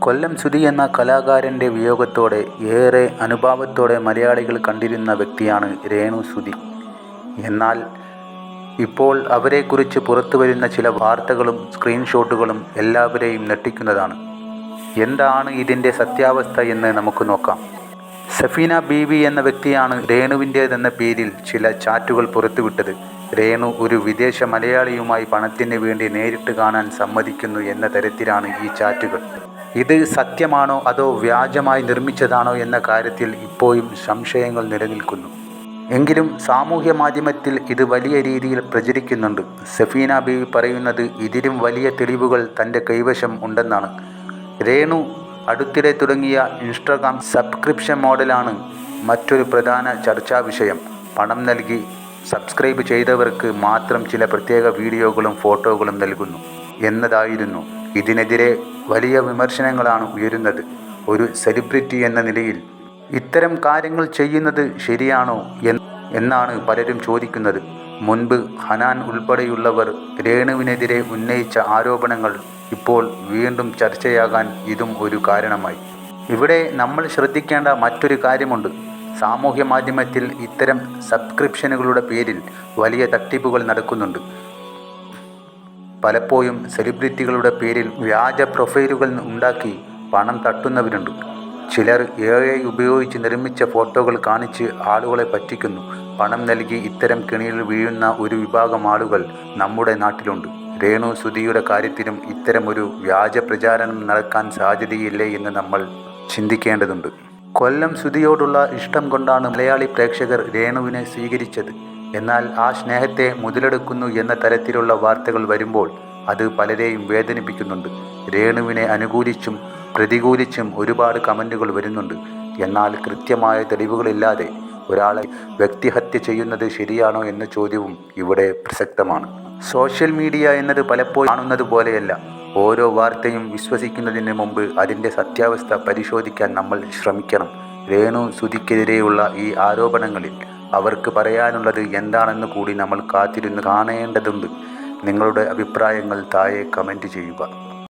കൊല്ലം സുധി എന്ന കലാകാരൻ്റെ വിയോഗത്തോടെ ഏറെ അനുഭാവത്തോടെ മലയാളികൾ കണ്ടിരുന്ന വ്യക്തിയാണ് രേണു സുധി. എന്നാൽ ഇപ്പോൾ അവരെക്കുറിച്ച് പുറത്തുവരുന്ന ചില വാർത്തകളും സ്ക്രീൻഷോട്ടുകളും എല്ലാവരെയും ഞെട്ടിക്കുന്നതാണ്. എന്താണ് ഇതിൻ്റെ സത്യാവസ്ഥ എന്ന് നമുക്ക് നോക്കാം. സഫീന ബീവി എന്ന വ്യക്തിയാണ് രേണുവിൻ്റേതെന്ന പേരിൽ ചില ചാറ്റുകൾ പുറത്തുവിട്ടത്. രേണു ഒരു വിദേശ മലയാളിയുമായി പണത്തിന് വേണ്ടി നേരിട്ട് കാണാൻ സമ്മതിക്കുന്നു എന്ന തരത്തിലാണ് ഈ ചാറ്റുകൾ. ഇത് സത്യമാണോ അതോ വ്യാജമായി നിർമ്മിച്ചതാണോ എന്ന കാര്യത്തിൽ ഇപ്പോഴും സംശയങ്ങൾ നിലനിൽക്കുന്നു. എങ്കിലും സാമൂഹ്യ മാധ്യമത്തിൽ ഇത് വലിയ രീതിയിൽ പ്രചരിക്കുന്നുണ്ട്. സഫീന ബീവി പറയുന്നത് ഇതിലും വലിയ തെളിവുകൾ തൻ്റെ കൈവശം ഉണ്ടെന്നാണ്. രേണു അടുത്തിടെ തുടങ്ങിയ ഇൻസ്റ്റാഗ്രാം സബ്സ്ക്രിപ്ഷൻ മോഡലാണ് മറ്റൊരു പ്രധാന ചർച്ചാ വിഷയം. പണം നൽകി സബ്സ്ക്രൈബ് ചെയ്തവർക്ക് മാത്രം ചില പ്രത്യേക വീഡിയോകളും ഫോട്ടോകളും നൽകുന്നു എന്നതായിരുന്നു. ഇതിനെതിരെ വലിയ വിമർശനങ്ങളാണ് ഉയരുന്നത്. ഒരു സെലിബ്രിറ്റി എന്ന നിലയിൽ ഇത്തരം കാര്യങ്ങൾ ചെയ്യുന്നത് ശരിയാണോ എന്നാണ് പലരും ചോദിക്കുന്നത്. മുൻപ് ഹനാൻ ഉൾപ്പെടെയുള്ളവർ രേണുവിനെതിരെ ഉന്നയിച്ച ആരോപണങ്ങൾ ഇപ്പോൾ വീണ്ടും ചർച്ചയാകാൻ ഇതും ഒരു കാരണമായി. ഇവിടെ നമ്മൾ ശ്രദ്ധിക്കേണ്ട മറ്റൊരു കാര്യമുണ്ട്. സാമൂഹ്യ മാധ്യമത്തിൽ ഇത്തരം സബ്സ്ക്രിപ്ഷനുകളുടെ പേരിൽ വലിയ തട്ടിപ്പുകൾ നടക്കുന്നുണ്ട്. പലപ്പോഴും സെലിബ്രിറ്റികളുടെ പേരിൽ വ്യാജ പ്രൊഫൈലുകൾ ഉണ്ടാക്കി പണം തട്ടുന്നവരുണ്ട്. ചിലർ AI ഉപയോഗിച്ച് നിർമ്മിച്ച ഫോട്ടോകൾ കാണിച്ച് ആളുകളെ പറ്റിക്കുന്നു. പണം നൽകി ഇത്തരം കെണിയിൽ വീഴുന്ന ഒരു വിഭാഗം ആളുകൾ നമ്മുടെ നാട്ടിലുണ്ട്. രേണു സുധിയുടെ കാര്യത്തിലും ഇത്തരമൊരു വ്യാജ പ്രചാരണം നടക്കാൻ സാധ്യതയില്ലേ എന്ന് നമ്മൾ ചിന്തിക്കേണ്ടതുണ്ട്. കൊല്ലം സുധിയോടുള്ള ഇഷ്ടം കൊണ്ടാണ് മലയാളി പ്രേക്ഷകർ രേണുവിനെ സ്വീകരിച്ചത്. എന്നാൽ ആ സ്നേഹത്തെ മുതലെടുക്കുന്നു എന്ന തരത്തിലുള്ള വാർത്തകൾ വരുമ്പോൾ അത് പലരെയും വേദനിപ്പിക്കുന്നുണ്ട്. രേണുവിനെ അനുകൂലിച്ചും പ്രതികൂലിച്ചും ഒരുപാട് കമൻറ്റുകൾ വരുന്നുണ്ട്. എന്നാൽ കൃത്യമായ തെളിവുകളില്ലാതെ ഒരാളെ വ്യക്തിഹത്യ ചെയ്യുന്നത് ശരിയാണോ എന്ന ചോദ്യവും ഇവിടെ പ്രസക്തമാണ്. സോഷ്യൽ മീഡിയ എന്നത് പലപ്പോഴും കാണുന്നത് പോലെയല്ല. ഓരോ വാർത്തയും വിശ്വസിക്കുന്നതിന് മുമ്പ് അതിൻ്റെ സത്യാവസ്ഥ പരിശോധിക്കാൻ നമ്മൾ ശ്രമിക്കണം. രേണു സുധിക്കെതിരെയുള്ള ഈ ആരോപണങ്ങളിൽ അവർക്ക് പറയാനുള്ളത് എന്താണെന്ന് കൂടി നമ്മൾ കാത്തിരുന്ന് കാണേണ്ടതുണ്ട്. നിങ്ങളുടെ അഭിപ്രായങ്ങൾ താഴെ കമൻറ്റ് ചെയ്യുക.